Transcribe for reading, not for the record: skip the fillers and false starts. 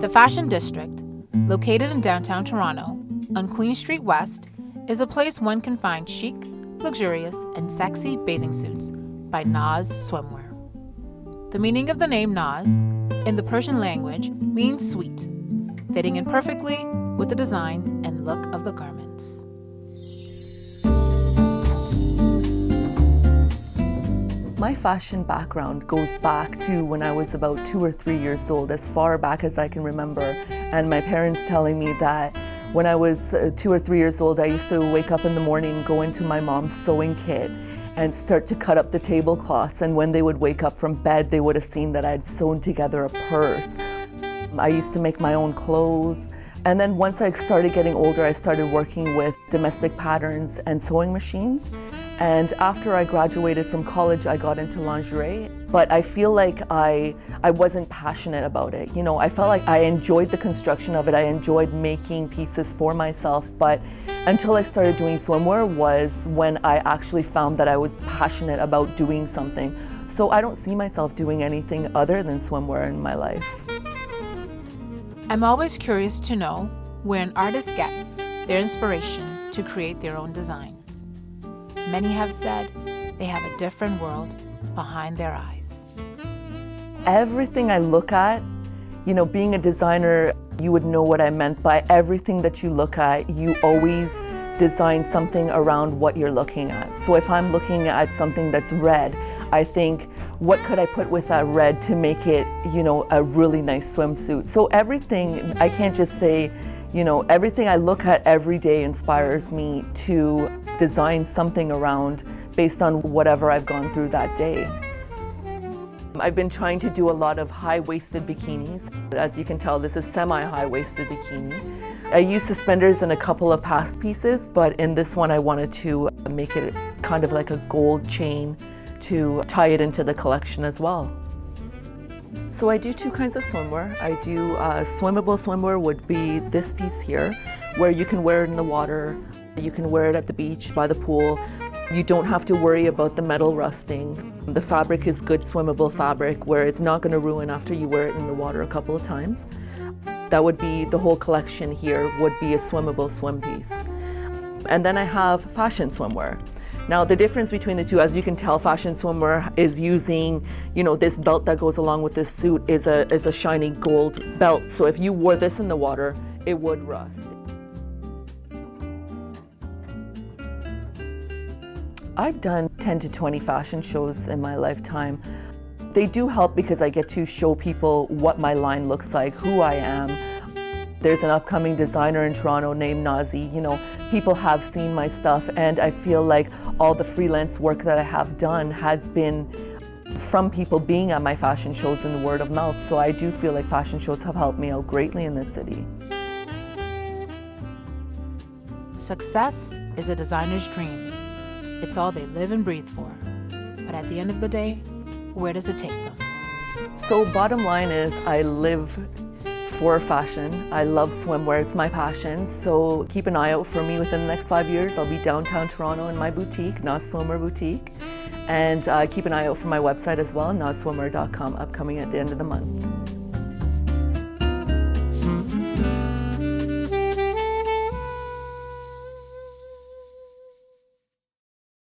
The Fashion District, located in downtown Toronto, on Queen Street West, is a place one can find chic, luxurious, and sexy bathing suits by Naz Swimwear. The meaning of the name Naz, in the Persian language, means sweet, fitting in perfectly with the designs and look of the garments. My fashion background goes back to when I was about 2 or 3 years old, as far back as I can remember. And my parents telling me that when I was 2 or 3 years old, I used to wake up in the morning, go into my mom's sewing kit and start to cut up the tablecloths. And when they would wake up from bed, they would have seen that I had sewn together a purse. I used to make my own clothes. And then once I started getting older, I started working with domestic patterns and sewing machines. And after I graduated from college, I got into lingerie, but I feel like I wasn't passionate about it. You know, I felt like I enjoyed the construction of it. I enjoyed making pieces for myself, but until I started doing swimwear was when I actually found that I was passionate about doing something. So I don't see myself doing anything other than swimwear in my life. I'm always curious to know where an artist gets their inspiration to create their own designs. Many have said they have a different world behind their eyes. Everything I look at, you know, being a designer, you would know what I meant by everything that you look at, you always design something around what you're looking at. So if I'm looking at something that's red, I think, what could I put with that red to make it, you know, a really nice swimsuit? So everything, I can't just say, you know, everything I look at every day inspires me to design something around based on whatever I've gone through that day. I've been trying to do a lot of high-waisted bikinis. As you can tell, this is semi-high-waisted bikini. I used suspenders in a couple of past pieces, but in this one I wanted to make it kind of like a gold chain to tie it into the collection as well. So I do two kinds of swimwear. I do swimmable swimwear would be this piece here, where you can wear it in the water, you can wear it at the beach, by the pool. You don't have to worry about the metal rusting. The fabric is good swimmable fabric where it's not going to ruin after you wear it in the water a couple of times. That would be the whole collection here, would be a swimmable swim piece. And then I have fashion swimwear. Now the difference between the two, as you can tell, fashion swimwear is using, you know, this belt that goes along with this suit is a shiny gold belt. So if you wore this in the water, it would rust. I've done 10 to 20 fashion shows in my lifetime. They do help because I get to show people what my line looks like, who I am. There's an upcoming designer in Toronto named Nazi. You know, people have seen my stuff, and I feel like all the freelance work that I have done has been from people being at my fashion shows and word of mouth. So I do feel like fashion shows have helped me out greatly in this city. Success is a designer's dream. It's all they live and breathe for. But at the end of the day, where does it take them? So bottom line is I live for fashion. I love swimwear, it's my passion. So keep an eye out for me within the next 5 years. I'll be downtown Toronto in my boutique, Naz Swimwear Boutique. And keep an eye out for my website as well, nazswimwear.com, upcoming at the end of the month.